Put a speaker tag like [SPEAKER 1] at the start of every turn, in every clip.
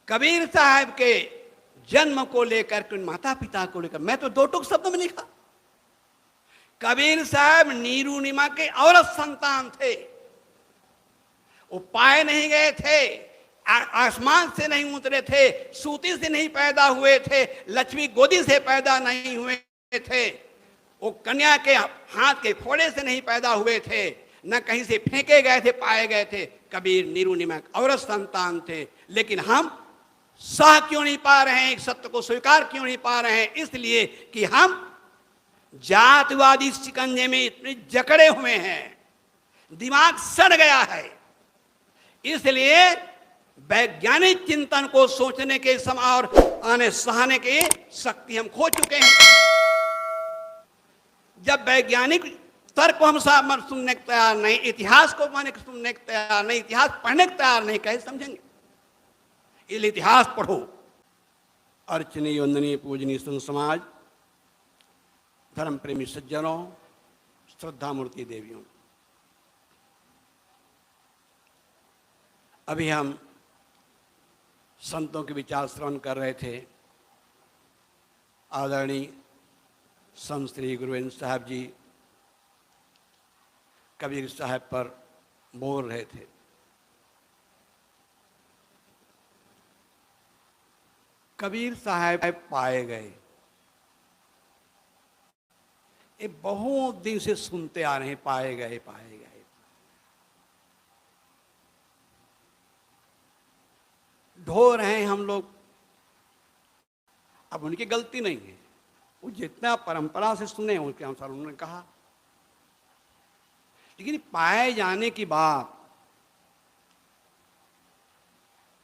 [SPEAKER 1] कबीर साहब के जन्म को लेकर के, माता पिता को लेकर मैं तो दो टुक शब्द में लिखा। कबीर साहब नीरू नीमा के औरत संतान थे। वो पाए नहीं गए थे, आसमान से नहीं उतरे थे, सूती से नहीं पैदा हुए थे, लक्ष्मी गोदी से पैदा नहीं हुए थे, वो कन्या के हाथ के फोड़े से नहीं पैदा हुए थे, न कहीं से फेंके गए थे, पाए गए थे। कबीर नीरू नीमा औरत संतान थे। लेकिन हम सह क्यों नहीं पा रहे हैं, एक सत्य को स्वीकार क्यों नहीं पा रहे हैं? इसलिए कि हम जातवादी शिकंजे में इतने जकड़े हुए हैं, दिमाग सड़ गया है। इसलिए वैज्ञानिक चिंतन को सोचने के समय और आने सहने की शक्ति हम खो चुके हैं। जब वैज्ञानिक तर्क को हम सुनने को तैयार नहीं, इतिहास को सुनने को तैयार नहीं, इतिहास पढ़ने को तैयार नहीं, कैसे समझेंगे? इसलिए इतिहास पढ़ो। अर्चनीय वंदनीय पूजनीय संत समाज, धर्म प्रेमी सज्जनों, श्रद्धा मूर्ति देवियों, अभी हम संतों के विचार श्रवण कर रहे थे। आदरणीय संत श्री गुरुविंद साहब जी कबीर साहब पर बोल रहे थे। कबीर साहब पाए गए, ये बहुत दिन से सुनते आ रहे हैं, पाए गए पाए गए। ढो रहे हैं हम लोग। अब उनकी गलती नहीं है, वो जितना परंपरा से सुने उसके अनुसार उन्होंने कहा। लेकिन पाए जाने की बात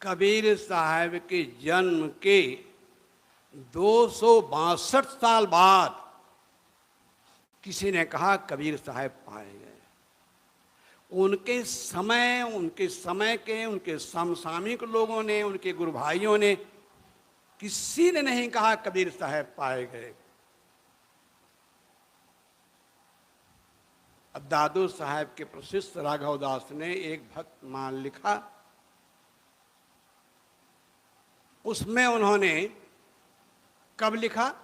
[SPEAKER 1] कबीर साहब के जन्म के 262 साल बाद किसी ने कहा कबीर साहब पाए गए। उनके समय के उनके समसामयिक लोगों ने, उनके गुरु भाइयों ने, किसी ने नहीं कहा कबीर साहब पाए गए। अब दादू साहब के प्रशिष्ट राघव दास ने एक भक्त मान लिखा, उसमें उन्होंने कब लिखा?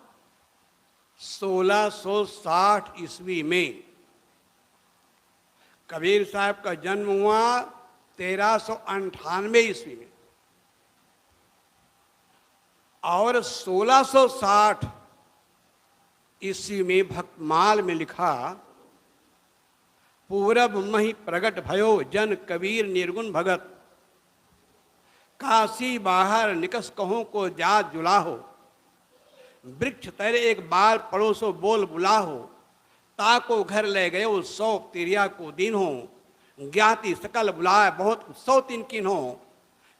[SPEAKER 1] 1660 ईस्वी में। कबीर साहब का जन्म हुआ 1398 ईस्वी में, और 1660 ईस्वी में भक्तमाल में लिखा, पूरब मही प्रगट भयो जन कबीर निर्गुण भगत, काशी बाहर निकस कहो को जात जुलाहो, वृक्ष तेरे एक बाल पड़ोसो बोल बुलाहो, ताको घर ले गए सौ तिरिया को दिन हो, ज्ञाति सकल बुलाए बहुत सौ तीन किन हो,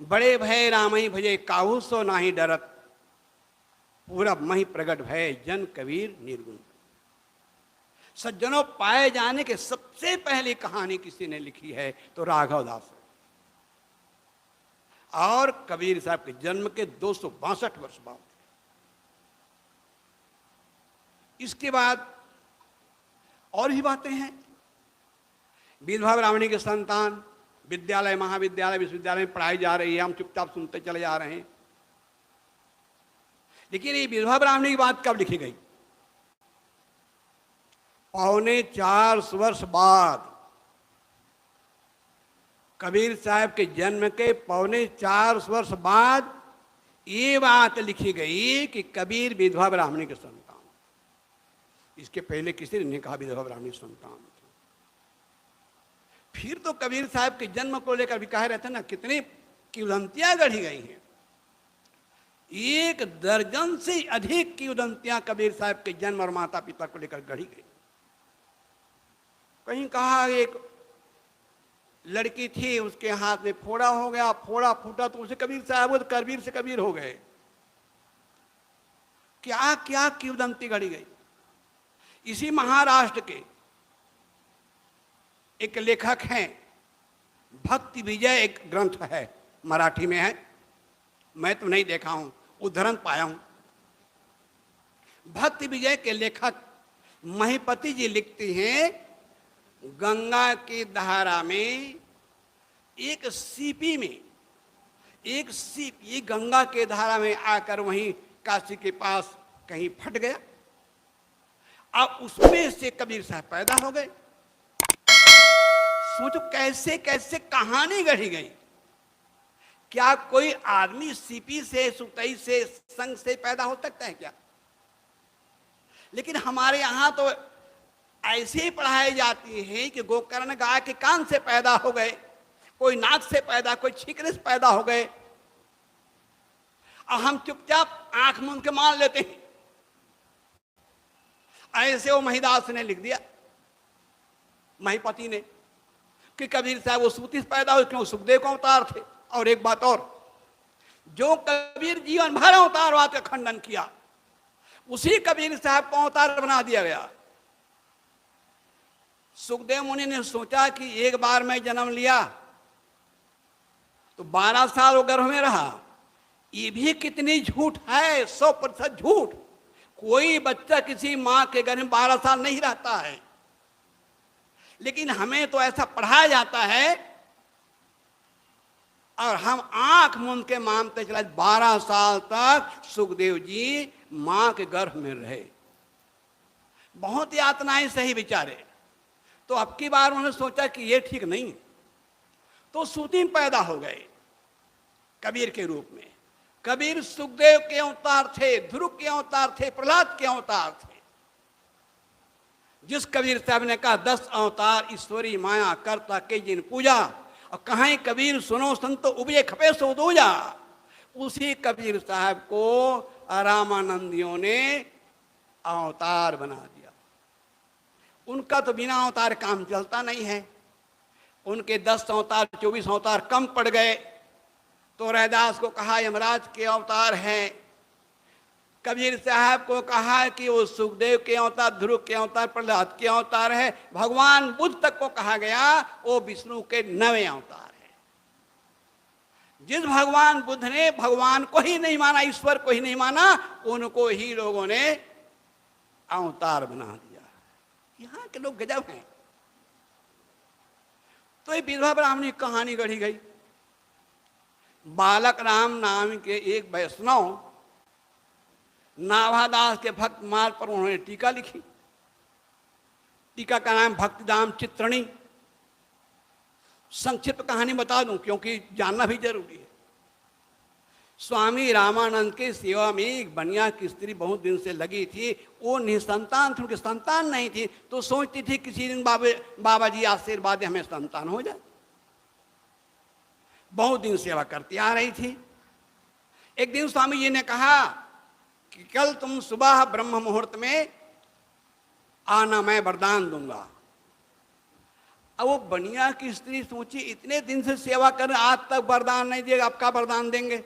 [SPEAKER 1] बड़े भय रामई भजे काहू सो नाही डरत, पूरब मही प्रगट भय जन कबीर निर्गुण। सज्जनों, पाए जाने के सबसे पहली कहानी किसी ने लिखी है तो राघव दास, और कबीर साहब के जन्म के 262 वर्ष बाद। इसके बाद और भी बातें हैं। विधवा ब्राह्मणी के संतान विद्यालय, महाविद्यालय, विश्वविद्यालय में पढ़ाई जा रही है, हम चुपचाप सुनते चले जा रहे हैं। लेकिन ये विधवा ब्राह्मणी की बात कब लिखी गई? 4.25 वर्ष बाद, कबीर साहब के जन्म के 4.25 वर्ष बाद ये बात लिखी गई कि कबीर विधवा ब्राह्मणी के संतान। इसके पहले किसी ने नहीं कहा विधवा ब्राह्मणी संतान। फिर तो कबीर साहब के जन्म को लेकर भी कह रहे थे ना, कितनी किंवदंतियां गढ़ी गई हैं। 1 दर्जन से अधिक किंवदंतियां कबीर साहब के जन्म और माता पिता को लेकर गढ़ी गई। कहीं कहा एक लड़की थी, उसके हाथ में फोड़ा हो गया, फोड़ा फूटा तो उसे कबीर साहब, वो कबीर से कबीर हो गए। क्या क्या किंवदंती गढ़ी गई। इसी महाराष्ट्र के एक लेखक हैं, भक्ति विजय एक ग्रंथ है, मराठी में है, मैं तो नहीं देखा हूं, उद्धरण पाया हूं। भक्ति विजय के लेखक महिपति जी लिखते हैं, गंगा की धारा में एक सीपी में एक सीप ये गंगा के धारा में आकर वहीं काशी के पास कहीं फट गया। अब उसमें से कबीर साहब पैदा हो गए। सोचो कैसे कैसे कहानी गढ़ी गई। क्या कोई आदमी सीपी से, सुतई से, संग से पैदा हो सकता है क्या? लेकिन हमारे यहां तो ऐसे ही पढ़ाई जाती है कि गोकर्ण गाय के कान से पैदा हो गए, कोई नाक से पैदा, कोई छिकरे से पैदा हो गए, और हम चुपचाप आंख मूंद के मान लेते हैं। ऐसे वो महिदास ने लिख दिया, महिपति ने, कि कबीर साहब वो सूती से पैदा हुए क्यों? सुखदेव का अवतार थे। और एक बात और, जो कबीर जीवन भर अवतारवाद का खंडन किया, उसी कबीर साहब को अवतार बना दिया गया। सुखदेव मुनि ने सोचा कि एक बार मैं जन्म लिया तो 12 साल वो गर्भ में रहा। ये भी कितनी झूठ है, 100% झूठ। कोई बच्चा किसी मां के गर्भ में 12 साल नहीं रहता है। लेकिन हमें तो ऐसा पढ़ाया जाता है और हम आंख मूंद के मानते चला 12 साल तक सुखदेव जी मां के गर्भ में रहे। बहुत यातनाएं सही बेचारे। तो अब की बार उन्होंने सोचा कि ये ठीक नहीं, तो सूती में पैदा हो गए कबीर के रूप में। कबीर सुखदेव के अवतार थे, ध्रुव के अवतार थे, प्रहलाद के अवतार थे। जिस कबीर साहब ने कहा 10 अवतार ईश्वरी माया करता के जिन पूजा, और कहीं कबीर सुनो संतो उबजे खपे सो दूजा, उसी कबीर साहब को रामानंदियों ने अवतार बना दिया। उनका तो बिना अवतार काम चलता नहीं है। उनके 10 अवतार 24 अवतार कम पड़ गए तो रैदास को कहा यमराज के अवतार हैं। कबीर साहब को कहा कि वो सुखदेव के अवतार, ध्रुव के अवतार, प्रहलाद के अवतार है। भगवान बुद्ध तक को कहा गया वो विष्णु के 9वें अवतार है। जिस भगवान बुद्ध ने भगवान को ही नहीं माना, ईश्वर को ही नहीं माना, उनको ही लोगों ने अवतार बना दिया। यहां के लोग गजब हैं। तो ये विधवा ब्राह्मणी कहानी गढ़ी गई। बालक राम नाम के एक वैष्णव नाभादास के भक्त मार्ग पर उन्होंने टीका लिखी। टीका का नाम भक्तिधाम चित्रणी। संक्षिप्त कहानी बता दूं क्योंकि जानना भी जरूरी है। स्वामी रामानंद के सेवा में एक बनिया की स्त्री बहुत दिन से लगी थी। वो निसंतान थी, उनकी संतान नहीं थी, तो सोचती थी किसी दिन बाबा जी आशीर्वाद हमें संतान हो जाए। बहुत दिन सेवा करती आ रही थी। एक दिन स्वामी जी ने कहा कि कल तुम सुबह ब्रह्म मुहूर्त में आना, मैं वरदान दूंगा। अब वो बनिया की स्त्री सोची इतने दिन से सेवा कर आज तक वरदान नहीं दिएगा, अब का वरदान देंगे।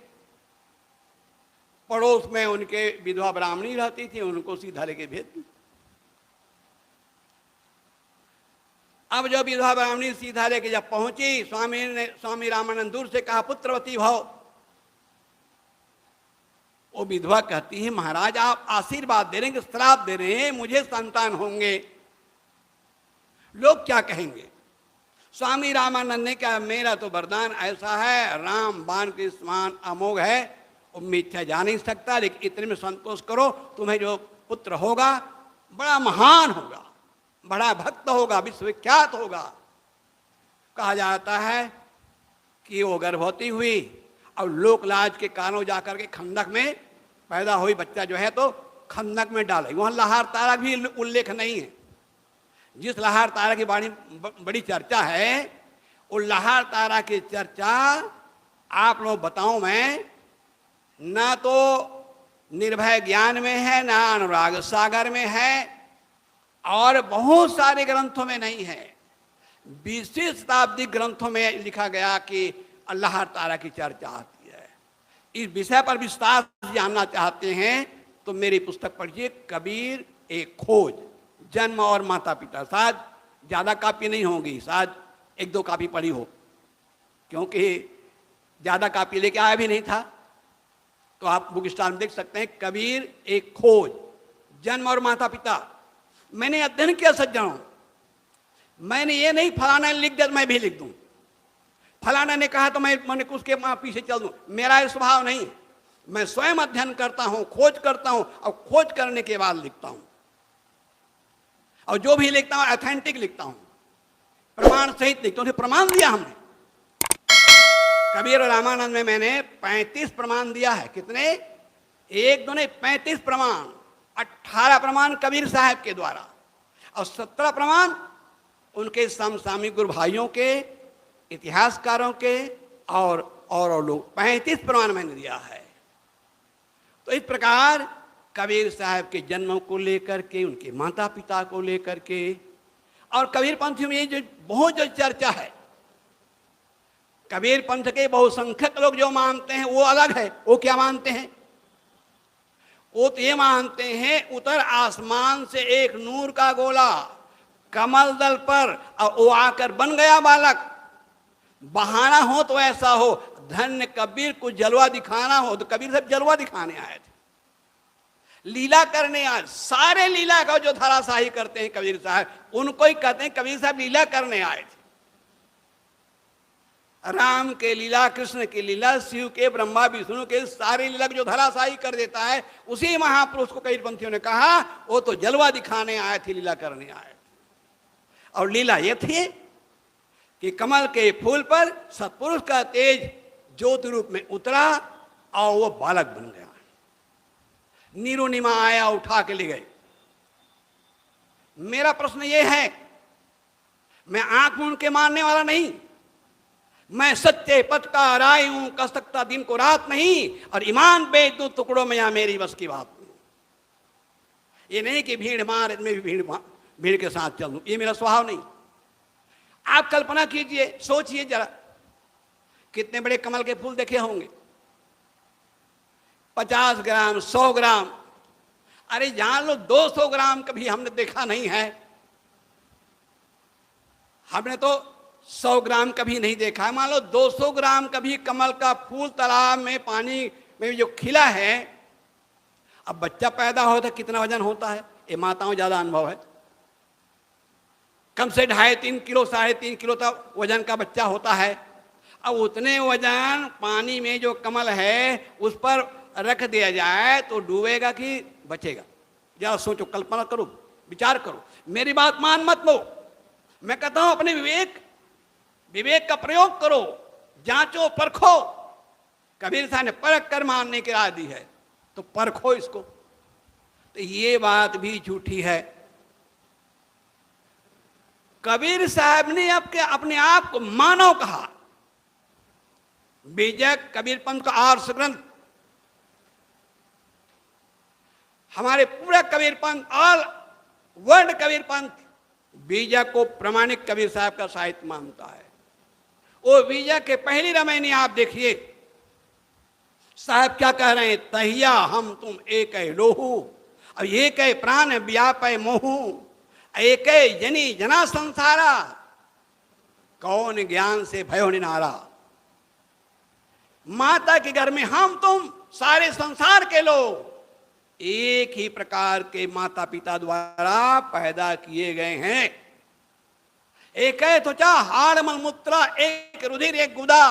[SPEAKER 1] पड़ोस में उनके विधवा ब्राह्मणी रहती थी, उनको सीधा लेके भेज दी। अब जब विधवा ब्राह्मणी सीधा लेके जब पहुंची, स्वामी रामानंद दूर से कहा पुत्रवती भव। वो विधवा कहती है महाराज आप आशीर्वाद दे रहे हैं कि श्राप दे रहे हैं, मुझे संतान होंगे, लोग क्या कहेंगे। स्वामी रामानंद ने कहा मेरा तो वरदान ऐसा है, राम बाण के समान अमोघ है, वो मिथ्या जा नहीं सकता, लेकिन इतने में संतोष करो, तुम्हें जो पुत्र होगा बड़ा महान होगा, बड़ा भक्त होगा, विश्वविख्यात होगा। कहा जाता है कि वो गर्भवती हुई और लोकलाज के कारणों जाकर के खंदक में पैदा हुई। बच्चा जो है तो खंदक में डाले। वहां लहार तारा भी उल्लेख नहीं है। जिस लहार तारा की बड़ी चर्चा है, वो लहार तारा की चर्चा आप लोग बताऊं मैं, ना तो निर्भय ज्ञान में है, ना अनुराग सागर में है, और बहुत सारे ग्रंथों में नहीं है। 20वीं शताब्दी ग्रंथों में लिखा गया कि अल्लाह तारा की चर्चा आती है। इस विषय पर विस्तार से जानना चाहते हैं तो मेरी पुस्तक पढ़िए, कबीर एक खोज, जन्म और माता पिता। शायद ज़्यादा कापी नहीं होगी, शायद 1-2 कापी पढ़ी हो, क्योंकि ज़्यादा कापी लेके आया भी नहीं था। तो आप बुक स्टॉल में देख सकते हैं, कबीर एक खोज, जन्म और माता पिता। मैंने अध्ययन किया सज्जनों, मैंने ये नहीं फलाना लिख दिया मैं भी लिख दूं। फलाना ने कहा तो मैंने उसके पीछे चल दूं, मेरा ये स्वभाव नहीं। मैं स्वयं अध्ययन करता हूं, खोज करता हूं, और खोज करने के बाद लिखता हूं, और जो भी लिखता हूं ऑथेंटिक लिखता हूं, प्रमाण सहित लिखता हूं। प्रमाण दिया हमने कबीर और रामानंद में, मैंने 35 प्रमाण दिया है। कितने? एक दो नहीं, 35 प्रमाण। 18 प्रमाण कबीर साहब के द्वारा और 17 प्रमाण उनके समसामयिक गुरु भाइयों के, इतिहासकारों के और लोग। 35 प्रमाण मैंने दिया है। तो इस प्रकार कबीर साहब के जन्मों को लेकर के, उनके माता पिता को लेकर के, और कबीर पंथ में ये जो बहुत जो चर्चा है, कबीर पंथ के बहुसंख्यक लोग जो मानते हैं वो अलग है। वो क्या मानते हैं? वो तो ये मानते हैं उतर आसमान से एक नूर का गोला कमल दल पर, और वो आकर बन गया बालक। बहाना हो तो ऐसा हो, धन्य कबीर को जलवा दिखाना हो तो कबीर साहब जलवा दिखाने आए थे, लीला करने आए। सारे लीला का जो धराशाही करते हैं कबीर साहब, उनको ही कहते हैं कबीर साहब लीला करने आए थे। राम के लीला, कृष्ण की लीला, शिव के, ब्रह्मा विष्णु के सारी लीला जो धराशाही कर देता है, उसी महापुरुष को कई पंथियों ने कहा वो तो जलवा दिखाने आए थे, लीला करने आए थे। और लीला ये थी कि कमल के फूल पर सत्पुरुष का तेज ज्योति रूप में उतरा और वो बालक बन गया। नीरू निमा आया, उठा के ले गए। मेरा प्रश्न ये है, मैं आंख मूंद के मारने वाला नहीं, मैं सच्चे पथ का राय हूं, कर सकता दिन को रात नहीं, और ईमान बेच दूं टुकड़ों में, या मेरी बस की बात नहीं। ये नहीं कि भीड़ मार में भी भीड़ के साथ चल दूं, ये मेरा स्वभाव नहीं। आप कल्पना कीजिए, सोचिए जरा, कितने बड़े कमल के फूल देखे होंगे, 50 ग्राम, 100 ग्राम, अरे जान लो 200 ग्राम कभी हमने देखा नहीं है। हमने तो 100 ग्राम कभी नहीं देखा है। मान लो 200 ग्राम कभी कमल का फूल तालाब में, पानी में जो खिला है, अब बच्चा पैदा होता है कितना वजन होता है, ये माताओं ज्यादा अनुभव है। कम से 2.5-3 किलो, 3.5 किलो तक वजन का बच्चा होता है। अब उतने वजन पानी में जो कमल है उस पर रख दिया जाए तो डूबेगा कि बचेगा? जरा सोचो, कल्पना करो, विचार करो। मेरी बात मान मत लो, मैं कहता हूं अपने विवेक का प्रयोग करो, जांचो, परखो। कबीर साहब ने परख कर मानने की राय दी है, तो परखो इसको। तो ये बात भी झूठी है। कबीर साहब ने अपने आप को मानव कहा। बीजक कबीर पंथ का आर्ष ग्रंथ, हमारे पूरा कबीर पंथ, ऑल वर्ल्ड कबीर पंथ बीजक को प्रमाणिक कबीर साहब का साहित्य मानता है। वो बीजक के पहली रामायणी आप देखिए, साहब क्या कह रहे हैं, तहिया हम तुम एक लोहू, अब एक प्राण व्यापय मोहू, एक जनी जना संसारा, कौन ज्ञान से भयो निनारा। माता के घर में हम तुम सारे संसार के लोग एक ही प्रकार के माता पिता द्वारा पैदा किए गए हैं। एक है त्वचा, हाड़, मलमूत्रा, एक रुधिर, एक गुदा,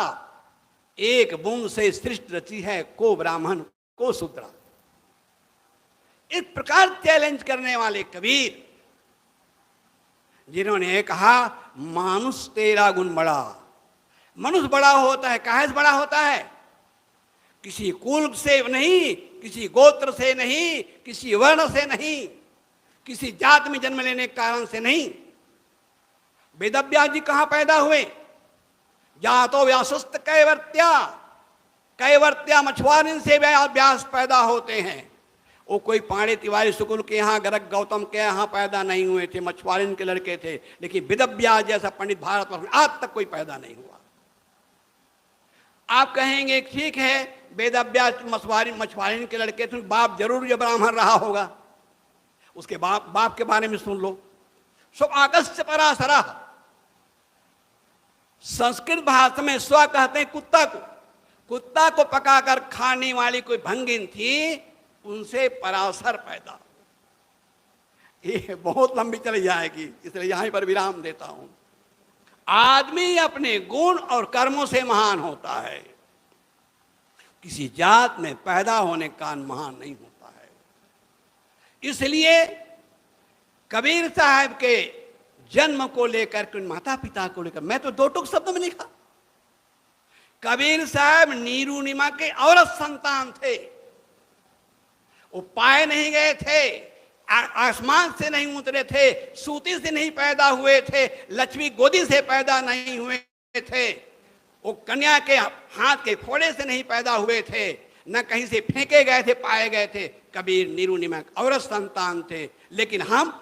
[SPEAKER 1] एक बूंद से सृष्टि रची है, को ब्राह्मण को शूद्रा। इस प्रकार चैलेंज करने वाले कबीर, जिन्होंने कहा मानुष तेरा गुण बड़ा। मनुष्य बड़ा होता है, काहे से बड़ा होता है? किसी कुल से नहीं, किसी गोत्र से नहीं, किसी वर्ण से नहीं, किसी जात में जन्म लेने के कारण से नहीं। वेदव्यास जी कहां पैदा हुए? जातो व्यासस्त कैवर्त्या, कैवर्त्या मछुआरिन से व्यास पैदा होते हैं। वो कोई पांडे तिवारी शुक्ल के यहाँ, गरग गौतम के यहाँ पैदा नहीं हुए थे, मछुआरिन के लड़के थे। लेकिन वेदव्यास जैसा पंडित भारतवर्ष में आज तक कोई पैदा नहीं हुआ। आप कहेंगे ठीक है, वेदव्यास मछुआरिन के लड़के थे, बाप जरूर जो ब्राह्मण रहा होगा। उसके बाप के बारे में सुन लो, सब आगस्य पराशरा। संस्कृत भाषा में स्व कहते हैं कुत्ता को। कुत्ता को पकाकर खाने वाली कोई भंगिन थी, उनसे पराशर पैदा। ये बहुत लंबी चली जाएगी, इसलिए यहीं पर विराम देता हूं। आदमी अपने गुण और कर्मों से महान होता है, किसी जात में पैदा होने का कारण महान नहीं होता है। इसलिए कबीर साहब के जन्म को लेकर के, माता पिता को लेकर, मैं तो दो टुक शब्द में लिखा। कबीर साहब नीरू नीमा के औरत संतान थे। वो पाए नहीं गए थे, आसमान से नहीं उतरे थे, सूती से नहीं पैदा हुए थे, लक्ष्मी गोदी से पैदा नहीं हुए थे, वो कन्या के हाथ के फोड़े से नहीं पैदा हुए थे, न कहीं से फेंके गए थे, पाए गए थे। कबीर नीरू नीमा औरत संतान थे। लेकिन हम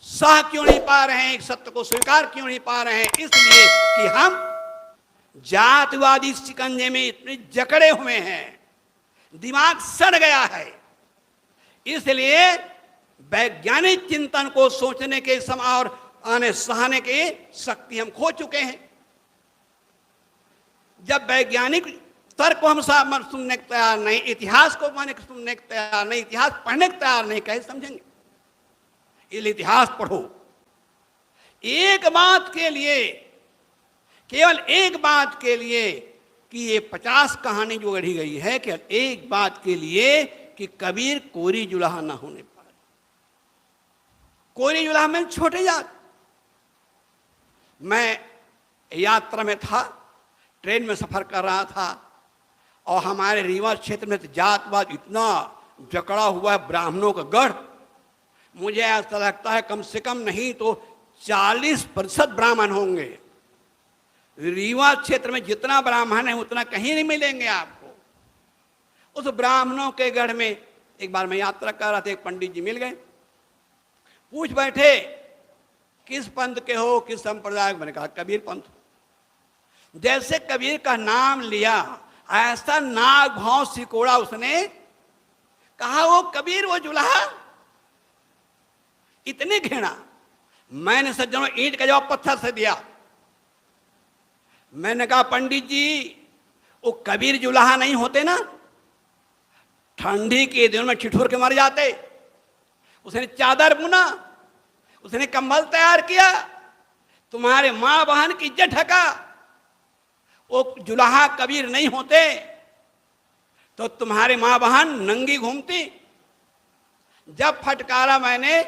[SPEAKER 1] सह क्यों नहीं पा रहे हैं, सत्य को स्वीकार क्यों नहीं पा रहे हैं? इसलिए कि हम जातिवादी शिकंजे में इतने जकड़े हुए हैं, दिमाग सड़ गया है। इसलिए वैज्ञानिक चिंतन को सोचने के समय और आने सहने की शक्ति हम खो चुके हैं। जब वैज्ञानिक तर्क को हम सुनने को तैयार नहीं, इतिहास को सुनने को तैयार नहीं, इतिहास पढ़ने को तैयार नहीं, कैसे समझेंगे? इसलिए इतिहास पढ़ो। एक बात के लिए, केवल एक बात के लिए कि ये 50 कहानी जो गढ़ी गई है, केवल एक बात के लिए कि कबीर कोरी जुलाहा ना होने पाए। कोरी जुलाहा में छोटे जात। मैं यात्रा में था, ट्रेन में सफर कर रहा था, और हमारे रीवा क्षेत्र में तो जातवाद इतना जकड़ा हुआ है, ब्राह्मणों का गढ़। मुझे ऐसा लगता है कम से कम नहीं तो 40% ब्राह्मण होंगे। रीवा क्षेत्र में जितना ब्राह्मण है उतना कहीं नहीं मिलेंगे आपको। उस ब्राह्मणों के गढ़ में एक बार मैं यात्रा कर रहा था, एक पंडित जी मिल गए, पूछ बैठे किस पंथ के हो, किस संप्रदाय? मैंने कहा कबीर पंथ। जैसे कबीर का नाम लिया, ऐसा नाग भाव सिकोड़ा उसने, कहा वो कबीर वो जुलाहा। इतनी घृणा। मैंने सज्जनों ईंट का जवाब पत्थर से दिया। मैंने कहा पंडित जी वो कबीर जुलाहा नहीं होते ना, ठंडी के दिनों में ठिठुर के मर जाते। उसने चादर बुना, उसने कंबल तैयार किया, तुम्हारे मां बहन की इज्जत ढका। वो जुलाहा कबीर नहीं होते तो तुम्हारे मां बहन नंगी घूमती। जब फटकारा मैंने,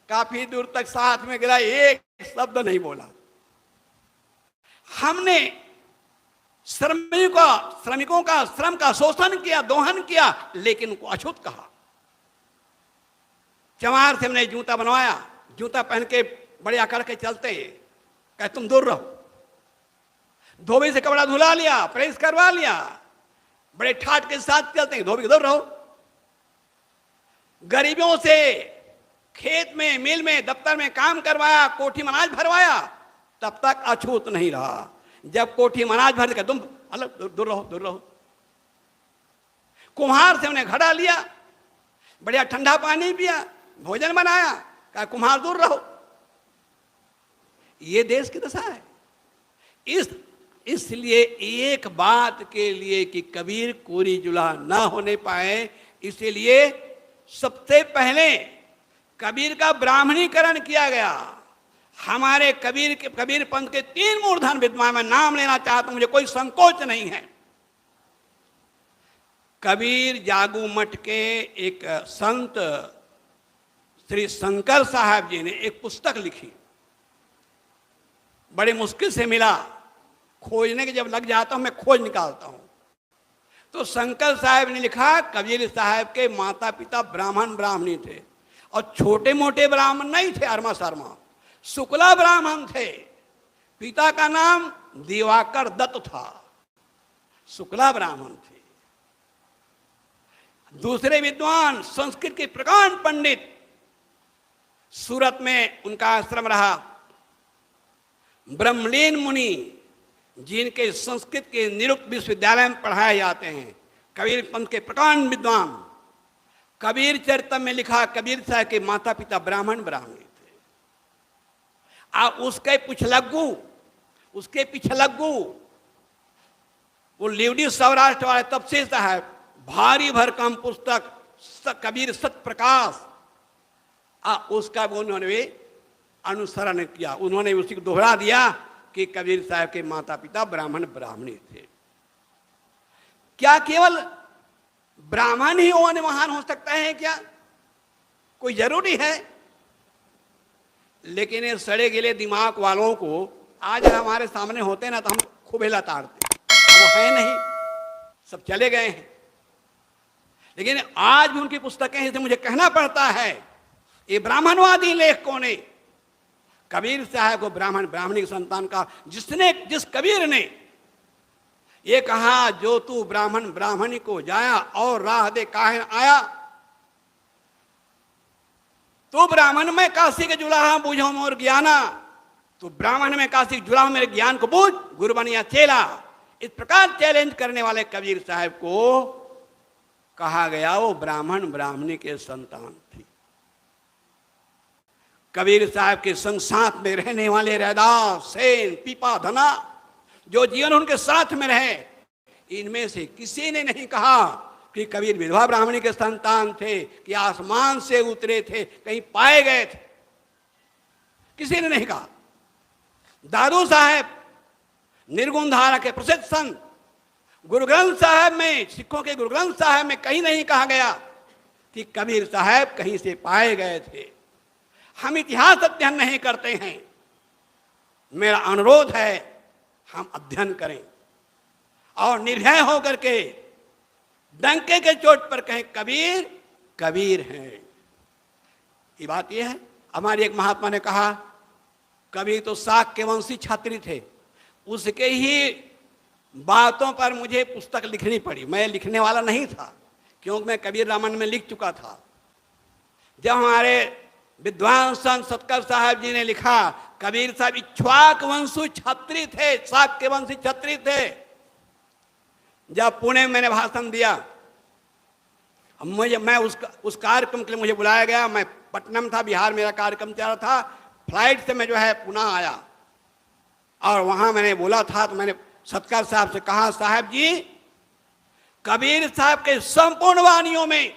[SPEAKER 1] काफी दूर तक साथ में गिरा, एक शब्द नहीं बोला। हमने श्रमिकों का श्रम का शोषण किया, दोहन किया, लेकिन उनको अछूत कहा। चमार से हमने जूता बनवाया, जूता पहन के बड़े अकड़ के चलते, कहे तुम दूर रहो। धोबी से कपड़ा धुला लिया, प्रेस करवा लिया, बड़े ठाट के साथ चलते हैं, धोबी के दूर रहो। गरीबों से खेत में, मिल में, दफ्तर में काम करवाया, कोठी में अनाज भरवाया, तब तक अछूत नहीं रहा। जब कोठी में अनाज भर के तुम अलग दूर रहो, दूर रहो। कुम्हार से हमने घड़ा लिया, बढ़िया ठंडा पानी पिया, भोजन बनाया, कहा कुम्हार दूर रहो। ये देश की दशा है। इसलिए एक बात के लिए कि कबीर कोरी जुलाहा ना होने पाए, इसलिए सबसे पहले कबीर का ब्राह्मणीकरण किया गया। हमारे कबीर पंथ के 3 मूर्धन विद्वान, मैं नाम लेना चाहता हूं, मुझे कोई संकोच नहीं है। कबीर जागू मठ के एक संत श्री शंकर साहब जी ने एक पुस्तक लिखी, बड़े मुश्किल से मिला, खोजने के जब लग जाता हूं मैं खोज निकालता हूं। तो शंकर साहब ने लिखा कबीर साहब के माता पिता ब्राह्मण ब्राह्मणी थे, और छोटे मोटे ब्राह्मण नहीं थे, अरमा शर्मा, शुक्ला ब्राह्मण थे। पिता का नाम दिवाकर दत्त था, शुक्ला ब्राह्मण थे। दूसरे विद्वान संस्कृत के प्रकांड पंडित, सूरत में उनका आश्रम रहा, ब्रह्मलीन मुनि, जिनके संस्कृत के निरुक्त विश्वविद्यालय में पढ़ाए जाते हैं, कबीर पंथ के प्रकांड विद्वान। कबीर चरित्र में लिखा कबीर साहब के माता पिता ब्राह्मण ब्राह्मणी थे। उसके पिछलग्गू वो लिवडी सौराष्ट्र वाले तपसे साहब, भारी भरकम पुस्तक कबीर सत प्रकाश, उसका उन्होंने अनुसरण किया, उन्होंने उसी को दोहरा दिया। कि कबीर साहब के माता पिता ब्राह्मण ब्राह्मणी थे। क्या केवल ब्राह्मण ही होने महान हो सकता है क्या? कोई जरूरी है? लेकिन ये सड़े गिले दिमाग वालों को आज हमारे सामने होते ना तो हम खुबेला ताड़ते, वो है नहीं, सब चले गए हैं। लेकिन आज भी उनकी पुस्तकें हैं, मुझे कहना पड़ता है ये ब्राह्मणवादी लेखकों ने कबीर साहब को ब्राह्मण ब्राह्मणी की संतान का, जिस कबीर ने ये कहा जो तू ब्राह्मण ब्राह्मणी को जाया और राह दे काहे आया, तू ब्राह्मण में काशी के जुड़ा बूझो मोर ज्ञाना, तू ब्राह्मण में काशी के जुड़ा मेरे ज्ञान को बूझ गुरु बनिया चेला। इस प्रकार चैलेंज करने वाले कबीर साहब को कहा गया वो ब्राह्मण ब्राह्मणी के संतान थी। कबीर साहब के संग साथ में रहने वाले रैदास, सेन, पीपा, धना जो जीवन उनके साथ में रहे, इनमें से किसी ने नहीं कहा कि कबीर विधवा ब्राह्मणी के संतान थे, कि आसमान से उतरे थे, कहीं पाए गए थे, किसी ने नहीं कहा। दादू साहब निर्गुण धारा के प्रसिद्ध संत गुरु ग्रंथ साहब में, सिखों के गुरु ग्रंथ साहब में कहीं नहीं कहा गया कि कबीर साहब कहीं से पाए गए थे। हम इतिहास अध्ययन नहीं करते हैं, मेरा अनुरोध है हम अध्ययन करें और निर्भय होकर के डंके के चोट पर कहें कबीर कबीर हैं। ये बात ये है, हमारे एक महात्मा ने कहा कबीर तो साख के वंशी छात्री थे, उसके ही बातों पर मुझे पुस्तक लिखनी पड़ी। मैं लिखने वाला नहीं था क्योंकि मैं कबीर रामायण में लिख चुका था। जब हमारे विद्वान संत सतकर साहब जी ने लिखा कबीर साहब इक्ष्वाक वंशु छत्री थे, साख के वंशी छत्री थे। जब पुणे में मैंने भाषण दिया, मैं उस कार्यक्रम के लिए मुझे बुलाया गया, मैं पटना में था, बिहार मेरा कार्यक्रम चल रहा था, फ्लाइट से मैं जो है पुणे आया और वहां मैंने बोला था तो मैंने सतकर साहब से कहा साहब जी कबीर साहब के संपूर्ण वाणियों में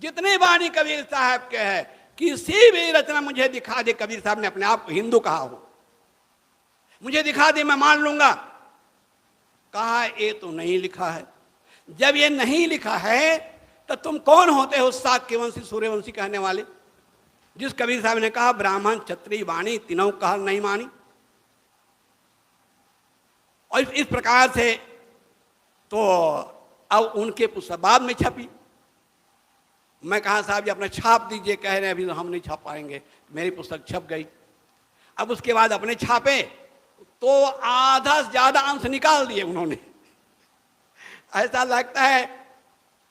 [SPEAKER 1] जितनी वाणी कबीर साहब के है, किसी भी रचना मुझे दिखा दे कबीर साहब ने अपने आप को हिंदू कहा हो, मुझे दिखा दे मैं मान लूंगा। कहा ये तो नहीं लिखा है। जब ये नहीं लिखा है तो तुम कौन होते हो साख के वंशी सूर्यवंशी कहने वाले? जिस कबीर साहब ने कहा ब्राह्मण क्षत्रिय वाणी तीनों कहा नहीं मानी। और इस प्रकार से तो अब उनके पुस्तक बाद में छपी। मैं कहा साहब जी अपना छाप दीजिए, कह रहे हैं अभी तो हम नहीं छाप पाएंगे। मेरी पुस्तक छप गई। अब उसके बाद अपने छापे तो आधा से ज्यादा अंश निकाल दिए उन्होंने। ऐसा लगता है,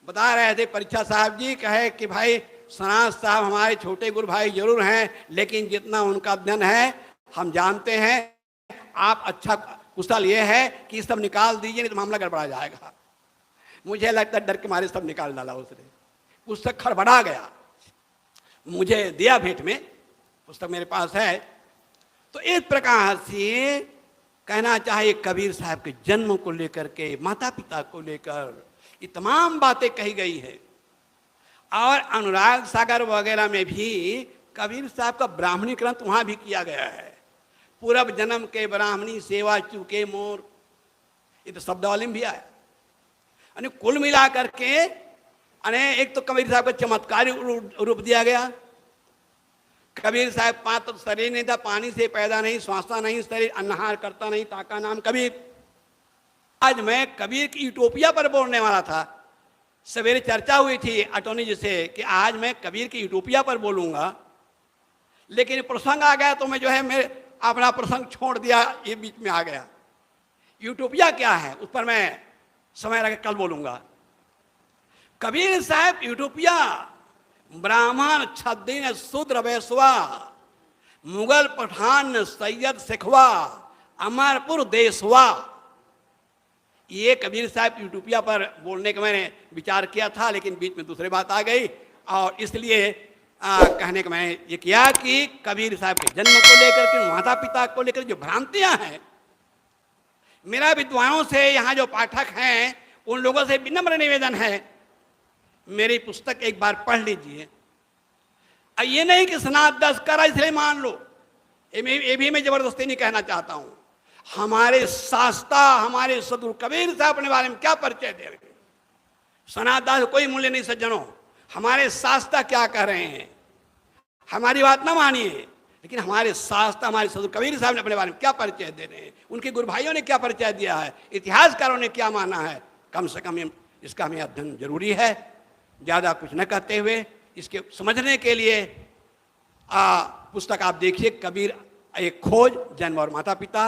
[SPEAKER 1] बता रहे थे परीक्षा साहब जी, कहे कि भाई सनात साहब हमारे छोटे गुरु भाई जरूर हैं, लेकिन जितना उनका अध्ययन है हम जानते हैं, आप अच्छा कुशल ये है कि सब निकाल दीजिए नहीं तो मामला गड़बड़ा जाएगा। मुझे लगता है डर के मारे सब निकाल डाला उसने, पुस्तक खड़बड़ा गया। मुझे दिया भेंट में, पुस्तक मेरे पास है। तो इस प्रकार से कहना चाहिए कबीर साहब के जन्म को लेकर के, माता पिता को लेकर ये तमाम बातें कही गई है। और अनुराग सागर वगैरह में भी कबीर साहब का ब्राह्मणीकरण वहां भी किया गया है। पूरब जन्म के ब्राह्मणी सेवा चूके मोर, ये तो शब्दावली में भी आया। यानी कुल मिला करके एक तो कबीर साहब का चमत्कारी रूप दिया गया। कबीर साहब पांच तो शरीर नहीं था, पानी से पैदा नहीं, श्वासा नहीं, शरीर अन्नहार करता नहीं, ताका नाम कबीर। आज मैं कबीर की यूटोपिया पर बोलने वाला था। सवेरे चर्चा हुई थी अटॉर्नी जी से कि आज मैं कबीर की यूटोपिया पर बोलूंगा, लेकिन प्रसंग आ गया तो मैं जो है मैं अपना प्रसंग छोड़ दिया, ये बीच में आ गया। यूटोपिया क्या है उस पर मैं समय लगे कल बोलूंगा। कबीर साहब यूटोपिया ब्राह्मण छद्दीन शूद्र वैश्वा मुगल पठान सैयद सिखवा अमरपुर देशवा, ये कबीर साहब यूटोपिया पर बोलने का मैंने विचार किया था, लेकिन बीच में दूसरी बात आ गई और इसलिए कहने का मैंने ये किया कि कबीर साहब के जन्म को लेकर के, माता पिता को लेकर जो भ्रांतियां हैं, मेरा विद्वानों से यहाँ जो पाठक हैं उन लोगों से विनम्र निवेदन है, मेरी पुस्तक एक बार पढ़ लीजिए। ये नहीं कि स्नात 10 करा इसलिए मान लो, ये भी मैं जबरदस्ती नहीं कहना चाहता हूं। हमारे शास्त्रा, हमारे सदगुरु कबीर साहब अपने बारे में क्या परिचय दे रहे हैं। सनातन कोई मूल्य नहीं सज्जनों, हमारे शास्त्रा क्या कह रहे हैं, हमारी बात ना मानिए, लेकिन हमारे शास्त्र, हमारे सदगुरु कबीर साहब ने अपने बारे में क्या परिचय दे रहे हैं, उनके गुरु भाइयों ने क्या परिचय दिया है, इतिहासकारों ने क्या माना है, कम से कम इसका हमें अध्ययन जरूरी है। ज़्यादा कुछ न कहते हुए इसके समझने के लिए पुस्तक आप देखिए, कबीर एक खोज, जन्म और माता पिता।